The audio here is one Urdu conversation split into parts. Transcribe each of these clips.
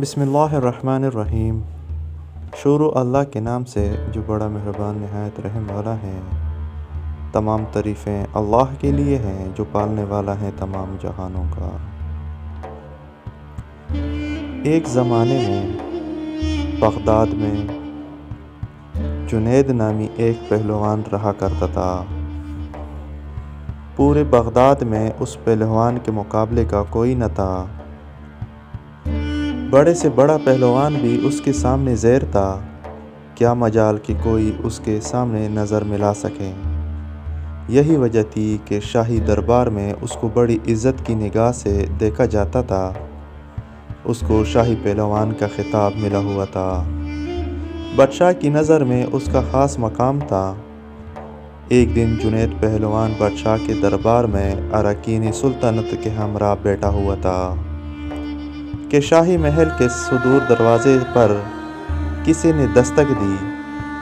بسم اللہ الرحمن الرحیم۔ شروع اللہ کے نام سے جو بڑا مہربان نہایت رحم والا ہے۔ تمام تعریفیں اللہ کے لیے ہیں جو پالنے والا ہے تمام جہانوں کا۔ ایک زمانے میں بغداد میں جنید نامی ایک پہلوان رہا کرتا تھا۔ پورے بغداد میں اس پہلوان کے مقابلے کا کوئی نہ تھا۔ بڑے سے بڑا پہلوان بھی اس کے سامنے زیر تھا، کیا مجال کہ کوئی اس کے سامنے نظر ملا سکے۔ یہی وجہ تھی کہ شاہی دربار میں اس کو بڑی عزت کی نگاہ سے دیکھا جاتا تھا۔ اس کو شاہی پہلوان کا خطاب ملا ہوا تھا۔ بادشاہ کی نظر میں اس کا خاص مقام تھا۔ ایک دن جنید پہلوان بادشاہ کے دربار میں اراکین سلطنت کے ہمراہ بیٹھا ہوا تھا کہ شاہی محل کے صدور دروازے پر کسی نے دستک دی۔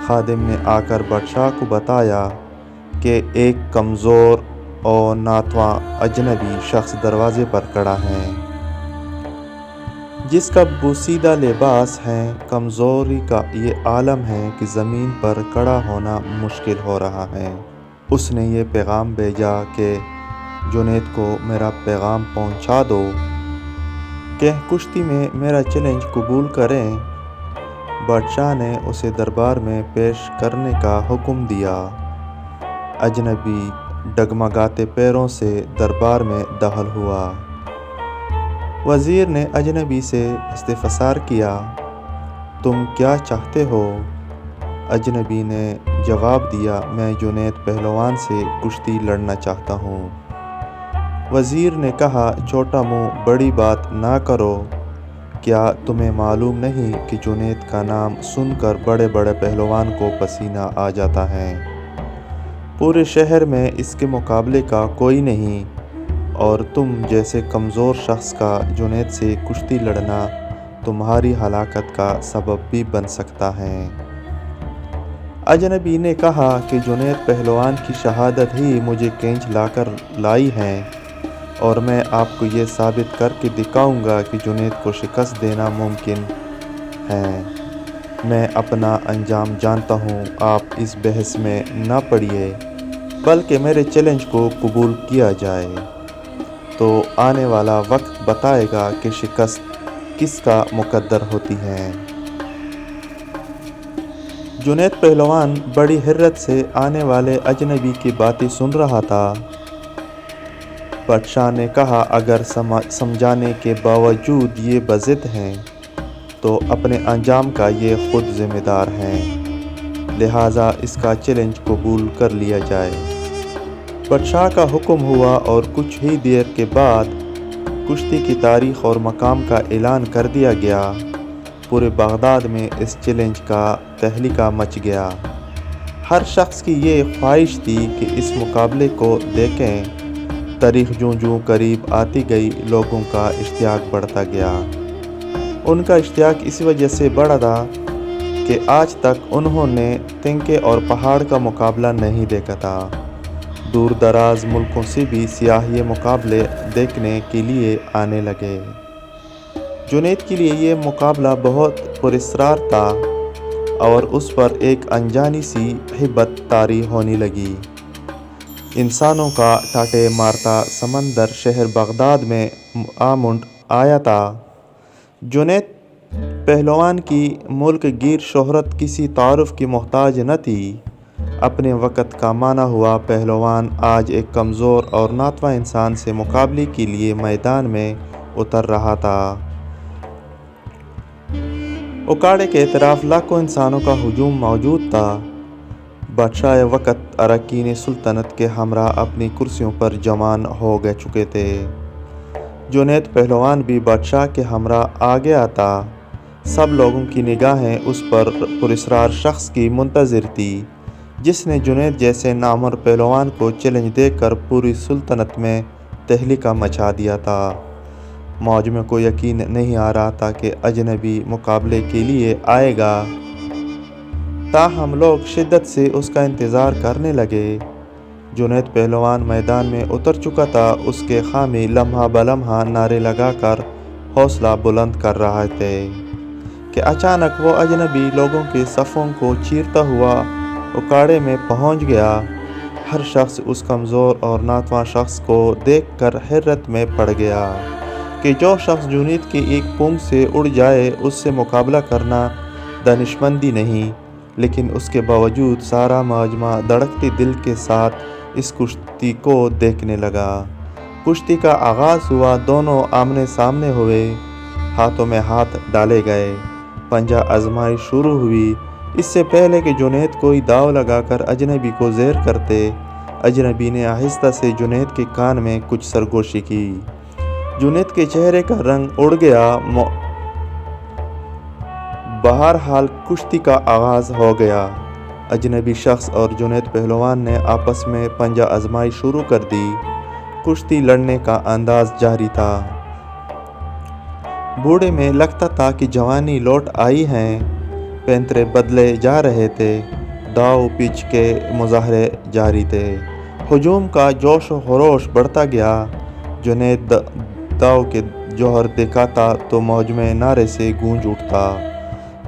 خادم نے آ کر بادشاہ کو بتایا کہ ایک کمزور اور ناتواں اجنبی شخص دروازے پر کھڑا ہے، جس کا بوسیدہ لباس ہے۔ کمزوری کا یہ عالم ہے کہ زمین پر کھڑا ہونا مشکل ہو رہا ہے۔ اس نے یہ پیغام بھیجا کہ جنید کو میرا پیغام پہنچا دو کہ کشتی میں میرا چیلنج قبول کریں۔ بادشاہ نے اسے دربار میں پیش کرنے کا حکم دیا۔ اجنبی ڈگمگاتے پیروں سے دربار میں داخل ہوا۔ وزیر نے اجنبی سے استفسار کیا، تم کیا چاہتے ہو؟ اجنبی نے جواب دیا، میں جنید پہلوان سے کشتی لڑنا چاہتا ہوں۔ وزیر نے کہا، چھوٹا منہ بڑی بات نہ کرو، کیا تمہیں معلوم نہیں کہ جنید کا نام سن کر بڑے بڑے پہلوان کو پسینہ آ جاتا ہے؟ پورے شہر میں اس کے مقابلے کا کوئی نہیں، اور تم جیسے کمزور شخص کا جنید سے کشتی لڑنا تمہاری ہلاکت کا سبب بھی بن سکتا ہے۔ اجنبی نے کہا کہ جنید پہلوان کی شہادت ہی مجھے کھینچ لا کر لائی ہے، اور میں آپ کو یہ ثابت کر کے دکھاؤں گا کہ جنید کو شکست دینا ممکن ہے۔ میں اپنا انجام جانتا ہوں، آپ اس بحث میں نہ پڑیے، بلکہ میرے چیلنج کو قبول کیا جائے، تو آنے والا وقت بتائے گا کہ شکست کس کا مقدر ہوتی ہے۔ جنید پہلوان بڑی حیرت سے آنے والے اجنبی کی باتیں سن رہا تھا۔ بادشاہ نے کہا، اگر سمجھانے کے باوجود یہ بضد ہیں تو اپنے انجام کا یہ خود ذمہ دار ہیں، لہٰذا اس کا چیلنج قبول کر لیا جائے۔ بادشاہ کا حکم ہوا اور کچھ ہی دیر کے بعد کشتی کی تاریخ اور مقام کا اعلان کر دیا گیا۔ پورے بغداد میں اس چیلنج کا تہلکہ مچ گیا۔ ہر شخص کی یہ خواہش تھی کہ اس مقابلے کو دیکھیں۔ تاریخ جوں قریب آتی گئی، لوگوں کا اشتیاق بڑھتا گیا۔ ان کا اشتیاق اس وجہ سے بڑھا تھا کہ آج تک انہوں نے تنکے اور پہاڑ کا مقابلہ نہیں دیکھا تھا۔ دور دراز ملکوں سے بھی سیاح یہ مقابلے دیکھنے کے لیے آنے لگے۔ جنید کے لیے یہ مقابلہ بہت پراسرار تھا، اور اس پر ایک انجانی سی ہیبت طاری ہونے لگی۔ انسانوں کا ٹاٹے مارتا سمندر شہر بغداد میں آمنڈ آیا تھا۔ جنید پہلوان کی ملک گیر شہرت کسی تعارف کی محتاج نہ تھی۔ اپنے وقت کا مانا ہوا پہلوان آج ایک کمزور اور ناتواں انسان سے مقابلے کے لیے میدان میں اتر رہا تھا۔ اکھاڑے کے اطراف لاکھوں انسانوں کا ہجوم موجود تھا۔ بادشاہ وقت اراکین سلطنت کے ہمراہ اپنی کرسیوں پر جمع ہو چکے تھے۔ جنید پہلوان بھی بادشاہ کے ہمراہ آ گیا تھا۔ سب لوگوں کی نگاہیں اس پراسرار شخص کی منتظر تھی، جس نے جنید جیسے نامور پہلوان کو چیلنج دے کر پوری سلطنت میں تہلکہ مچا دیا تھا۔ معجمے کو یقین نہیں آ رہا تھا کہ اجنبی مقابلے کے لیے آئے گا، تاہم لوگ شدت سے اس کا انتظار کرنے لگے۔ جنید پہلوان میدان میں اتر چکا تھا۔ اس کے حامی لمحہ بلمحہ نعرے لگا کر حوصلہ بلند کر رہے تھے کہ اچانک وہ اجنبی لوگوں کے صفوں کو چیرتا ہوا اکاڑے میں پہنچ گیا۔ ہر شخص اس کمزور اور ناتواں شخص کو دیکھ کر حیرت میں پڑ گیا کہ جو شخص جنید کی ایک پونگ سے اڑ جائے اس سے مقابلہ کرنا دانشمندی نہیں، لیکن اس کے باوجود سارا مجمع دھڑکتے دل کے ساتھ اس کشتی کو دیکھنے لگا۔ کشتی کا آغاز ہوا، دونوں آمنے سامنے ہوئے، ہاتھوں میں ہاتھ ڈالے گئے، پنجہ آزمائی شروع ہوئی۔ اس سے پہلے کہ جنید کوئی داؤ لگا کر اجنبی کو زیر کرتے، اجنبی نے آہستہ سے جنید کے کان میں کچھ سرگوشی کی۔ جنید کے چہرے کا رنگ اڑ گیا۔ بہرحال کشتی کا آغاز ہو گیا۔ اجنبی شخص اور جنید پہلوان نے آپس میں پنجہ آزمائی شروع کر دی۔ کشتی لڑنے کا انداز جاری تھا۔ بوڑھے میں لگتا تھا کہ جوانی لوٹ آئی ہے۔ پینترے بدلے جا رہے تھے، داؤ پیچ کے مظاہرے جاری تھے، ہجوم کا جوش و خروش بڑھتا گیا۔ جنید داؤ کے جوہر دکھاتا تو موج میں نعرے سے گونج اٹھتا۔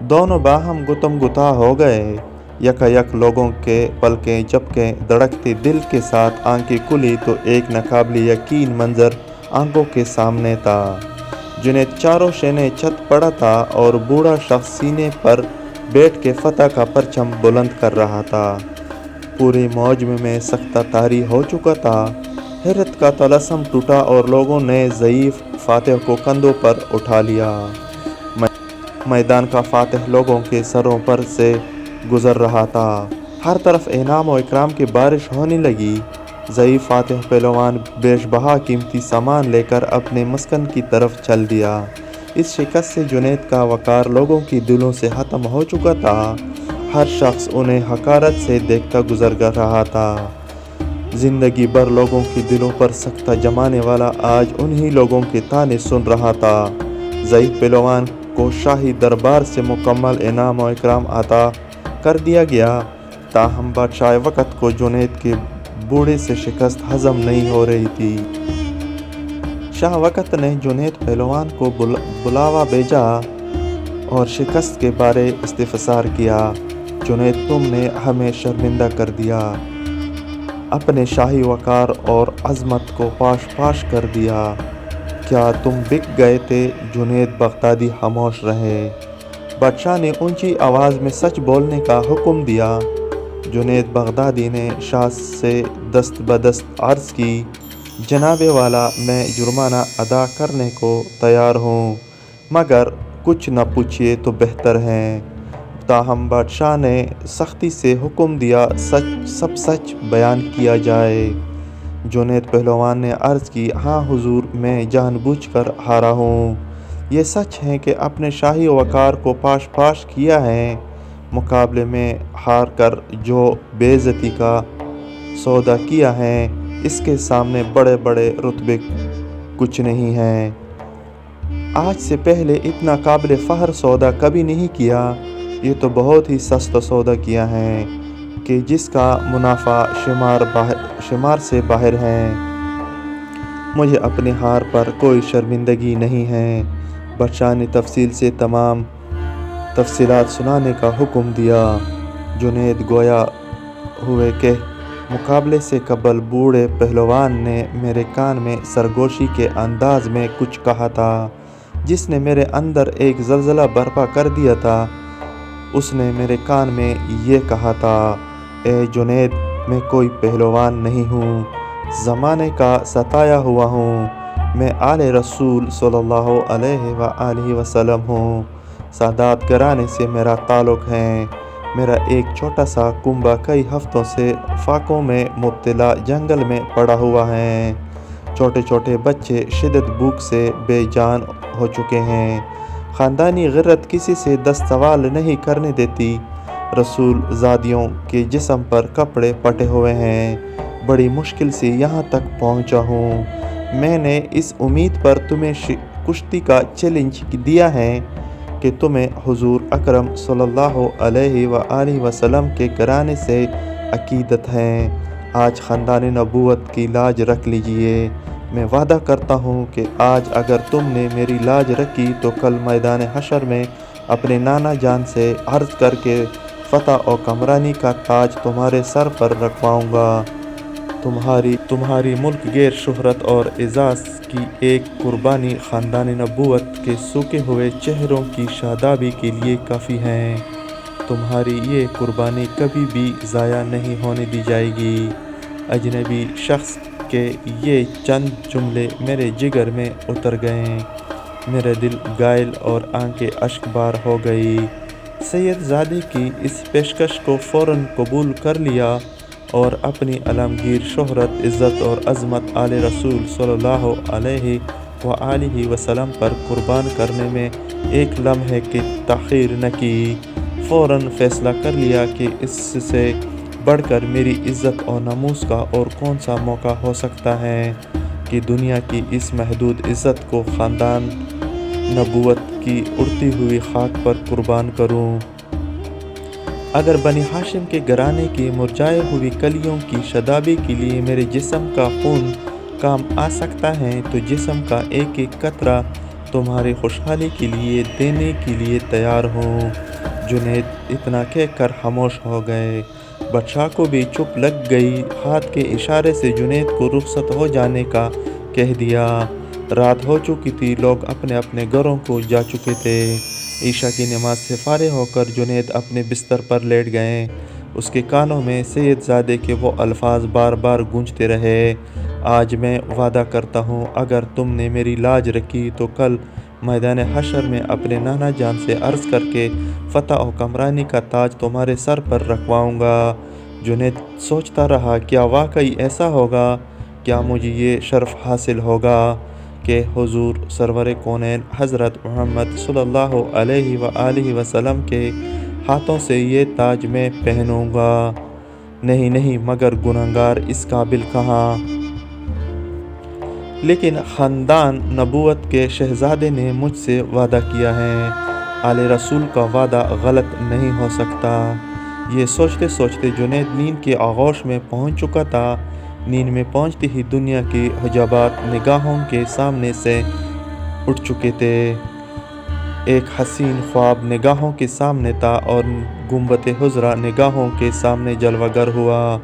دونوں باہم گتم گتا ہو گئے۔ یکایک لوگوں کے پلکیں جھپکیں، دھڑکتے دل کے ساتھ آنکھیں کھلی تو ایک ناقابل یقین منظر آنکھوں کے سامنے تھا۔ جنید چاروں شینے چھت پڑا تھا اور بوڑھا شخص سینے پر بیٹھ کے فتح کا پرچم بلند کر رہا تھا۔ پورے موجم میں سکتہ طاری ہو چکا تھا۔ حیرت کا طلسم ٹوٹا اور لوگوں نے ضعیف فاتح کو کندھوں پر اٹھا لیا۔ میدان کا فاتح لوگوں کے سروں پر سے گزر رہا تھا۔ ہر طرف انعام و اکرام کی بارش ہونے لگی۔ ضعیف فاتح پہلوان بیش بہا قیمتی سامان لے کر اپنے مسکن کی طرف چل دیا۔ اس شکست سے جنید کا وقار لوگوں کے دلوں سے ختم ہو چکا تھا۔ ہر شخص انہیں حقارت سے دیکھتا گزر رہا تھا۔ زندگی بھر لوگوں کے دلوں پر سکتہ جمانے والا آج انہی لوگوں کے طعنے سن رہا تھا۔ ضعیف پہلوان کو شاہی دربار سے مکمل انعام و اکرام عطا کر دیا گیا، تاہم بادشاہ وقت کو جنید کے بوڑھے سے شکست ہضم نہیں ہو رہی تھی۔ شاہ وقت نے جنید پہلوان کو بلاوا بھیجا اور شکست کے بارے استفسار کیا۔ جنید، تم نے ہمیں شرمندہ کر دیا، اپنے شاہی وقار اور عظمت کو پاش پاش کر دیا۔ کیا تم بک گئے تھے؟ جنید بغدادی خاموش رہے۔ بادشاہ نے اونچی آواز میں سچ بولنے کا حکم دیا۔ جنید بغدادی نے شاہ سے دست بدست عرض کی، جناب والا، میں جرمانہ ادا کرنے کو تیار ہوں، مگر کچھ نہ پوچھیے تو بہتر ہے۔ تاہم بادشاہ نے سختی سے حکم دیا، سب سچ بیان کیا جائے۔ جنید پہلوان نے عرض کی، ہاں حضور، میں جان بوجھ کر ہارا ہوں۔ یہ سچ ہے کہ اپنے شاہی وقار کو پاش پاش کیا ہے۔ مقابلے میں ہار کر جو بے عزتی کا سودا کیا ہے، اس کے سامنے بڑے بڑے رتبے کچھ نہیں ہیں۔ آج سے پہلے اتنا قابل فخر سودا کبھی نہیں کیا۔ یہ تو بہت ہی سستا سودا کیا ہے کہ جس کا منافع شمار سے باہر ہے۔ مجھے اپنی ہار پر کوئی شرمندگی نہیں ہے۔ بادشاہ نے تفصیل سے تمام تفصیلات سنانے کا حکم دیا۔ جنید گویا ہوئے کہ مقابلے سے قبل بوڑھے پہلوان نے میرے کان میں سرگوشی کے انداز میں کچھ کہا تھا، جس نے میرے اندر ایک زلزلہ برپا کر دیا تھا۔ اس نے میرے کان میں یہ کہا تھا، اے جنید، میں کوئی پہلوان نہیں ہوں، زمانے کا ستایا ہوا ہوں۔ میں آل رسول صلی اللہ علیہ وآلہ وسلم ہوں۔ سادات گھرانے سے میرا تعلق ہے۔ میرا ایک چھوٹا سا کنبہ کئی ہفتوں سے فاقوں میں مبتلا جنگل میں پڑا ہوا ہے۔ چھوٹے چھوٹے بچے شدید بھوک سے بے جان ہو چکے ہیں۔ خاندانی غیرت کسی سے دست سوال نہیں کرنے دیتی۔ رسول زادیوں کے جسم پر کپڑے پٹے ہوئے ہیں۔ بڑی مشکل سے یہاں تک پہنچا ہوں۔ میں نے اس امید پر تمہیں کشتی کا چیلنج دیا ہے کہ تمہیں حضور اکرم صلی اللہ علیہ وآلہ وسلم کے گھرانے سے عقیدت ہے۔ آج خاندان نبوت کی لاج رکھ لیجئے۔ میں وعدہ کرتا ہوں کہ آج اگر تم نے میری لاج رکھی تو کل میدان حشر میں اپنے نانا جان سے عرض کر کے فتح و کمرانی کا تاج تمہارے سر پر رکھواؤں گا۔ تمہاری ملک گیر شہرت اور اعزاز کی ایک قربانی خاندان نبوت کے سوکھے ہوئے چہروں کی شادابی کے لیے کافی ہے۔ تمہاری یہ قربانی کبھی بھی ضائع نہیں ہونے دی جائے گی۔ اجنبی شخص کے یہ چند جملے میرے جگر میں اتر گئے، میرا دل گائل اور آنکھیں اشک بار ہو گئی۔ سید زادے کی اس پیشکش کو فوراً قبول کر لیا اور اپنی عالمگیر شہرت، عزت اور عظمت آل رسول صلی اللہ علیہ وآلہ وسلم پر قربان کرنے میں ایک لمحے کی تاخیر نہ کی۔ فوراً فیصلہ کر لیا کہ اس سے بڑھ کر میری عزت و ناموس کا اور کون سا موقع ہو سکتا ہے کہ دنیا کی اس محدود عزت کو خاندان نبوت کی اڑتی ہوئی خاک پر قربان کروں۔ اگر بنی ہاشم کے گھرانے کی مرجھائے ہوئی کلیوں کی شادابی کے لیے میرے جسم کا خون کام آ سکتا ہے تو جسم کا ایک ایک قطرہ تمہاری خوشحالی کے لیے دینے کے لیے تیار ہوں۔ جنید اتنا کہہ کر خاموش ہو گئے۔ بادشاہ کو بھی چپ لگ گئی۔ ہاتھ کے اشارے سے جنید کو رخصت ہو جانے کا کہہ دیا۔ رات ہو چکی تھی، لوگ اپنے اپنے گھروں کو جا چکے تھے۔ عشاء کی نماز سے فارغ ہو کر جنید اپنے بستر پر لیٹ گئے۔ اس کے کانوں میں سید زادے کے وہ الفاظ بار بار گونجتے رہے، آج میں وعدہ کرتا ہوں اگر تم نے میری لاج رکھی تو کل میدان حشر میں اپنے نانا جان سے عرض کر کے فتح و کمرانی کا تاج تمہارے سر پر رکھواؤں گا۔ جنید سوچتا رہا، کیا واقعی ایسا ہوگا؟ کیا مجھے یہ شرف حاصل ہوگا کہ حضور سرور کونین حضرت محمد صلی اللہ علیہ وآلہ وسلم کے ہاتھوں سے یہ تاج میں پہنوں گا؟ نہیں، مگر گنہگار اس قابل کہاں؟ لیکن خاندان نبوت کے شہزادے نے مجھ سے وعدہ کیا ہے، آل رسول کا وعدہ غلط نہیں ہو سکتا۔ یہ سوچتے سوچتے جنید نیند کے آغوش میں پہنچ چکا تھا۔ نیند میں پہنچتے ہی دنیا کے حجابات نگاہوں کے سامنے سے اٹھ چکے تھے۔ ایک حسین خواب نگاہوں کے سامنے تھا اور گنبد حضرا نگاہوں کے سامنے جلوہ گر ہوا،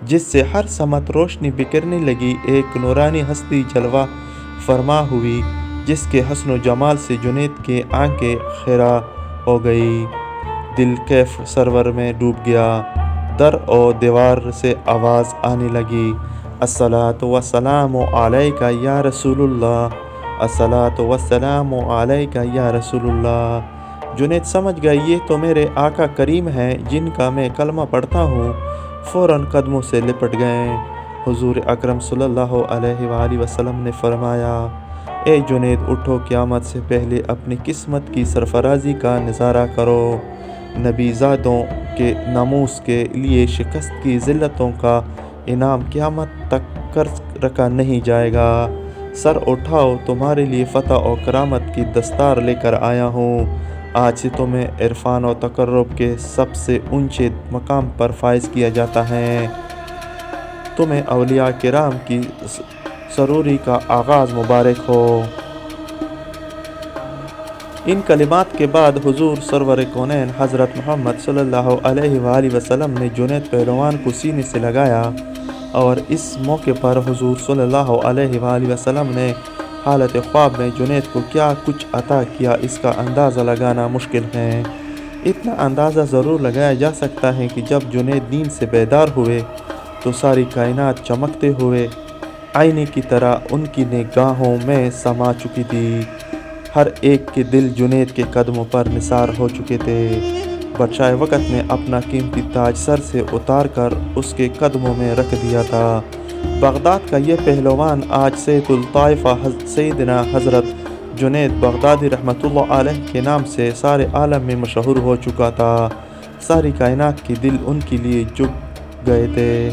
جس سے ہر سمت روشنی بکھرنے لگی۔ ایک نورانی ہستی جلوہ فرما ہوئی، جس کے حسن و جمال سے جنید کی آنکھیں خیرہ ہو گئی، دل کیف سرور میں ڈوب گیا۔ در و دیوار سے آواز آنے لگی، الصلاۃ والسلام علیک یا رسول اللہ، الصلاۃ والسلام علیک یا رسول اللہ۔ جنید سمجھ گئے یہ تو میرے آقا کریم ہیں جن کا میں کلمہ پڑھتا ہوں۔ فوراً قدموں سے لپٹ گئے۔ حضور اکرم صلی اللہ علیہ وآلہ وسلم نے فرمایا، اے جنید اٹھو، قیامت سے پہلے اپنی قسمت کی سرفرازی کا نظارہ کرو۔ نبی زادوں کے ناموس کے لیے شکست کی ذلتوں کا انعام قیامت تک قرض رکھا نہیں جائے گا۔ سر اٹھاؤ، تمہارے لیے فتح و کرامت کی دستار لے کر آیا ہوں۔ آج سے تمہیں عرفان و تقرب کے سب سے اونچے مقام پر فائز کیا جاتا ہے۔ تمہیں اولیاء کرام کی سروری کا آغاز مبارک ہو۔ ان کلمات کے بعد حضور سرور کونین حضرت محمد صلی اللہ علیہ وآلہ وسلم نے جنید پہلوان کو سینے سے لگایا، اور اس موقع پر حضور صلی اللہ علیہ وآلہ وسلم نے حالت خواب میں جنید کو کیا کچھ عطا کیا اس کا اندازہ لگانا مشکل ہے۔ اتنا اندازہ ضرور لگایا جا سکتا ہے کہ جب جنید نیند سے بیدار ہوئے تو ساری کائنات چمکتے ہوئے آئینے کی طرح ان کی نگاہوں میں سما چکی تھی۔ ہر ایک کے دل جنید کے قدموں پر نثار ہو چکے تھے۔ بادشاہ وقت نے اپنا قیمتی تاج سر سے اتار کر اس کے قدموں میں رکھ دیا تھا۔ بغداد کا یہ پہلوان آج سید الطائفہ سیدنا حضرت جنید بغدادی رحمۃ اللہ علیہ کے نام سے سارے عالم میں مشہور ہو چکا تھا۔ ساری کائنات کے دل ان کے لیے جھک گئے تھے۔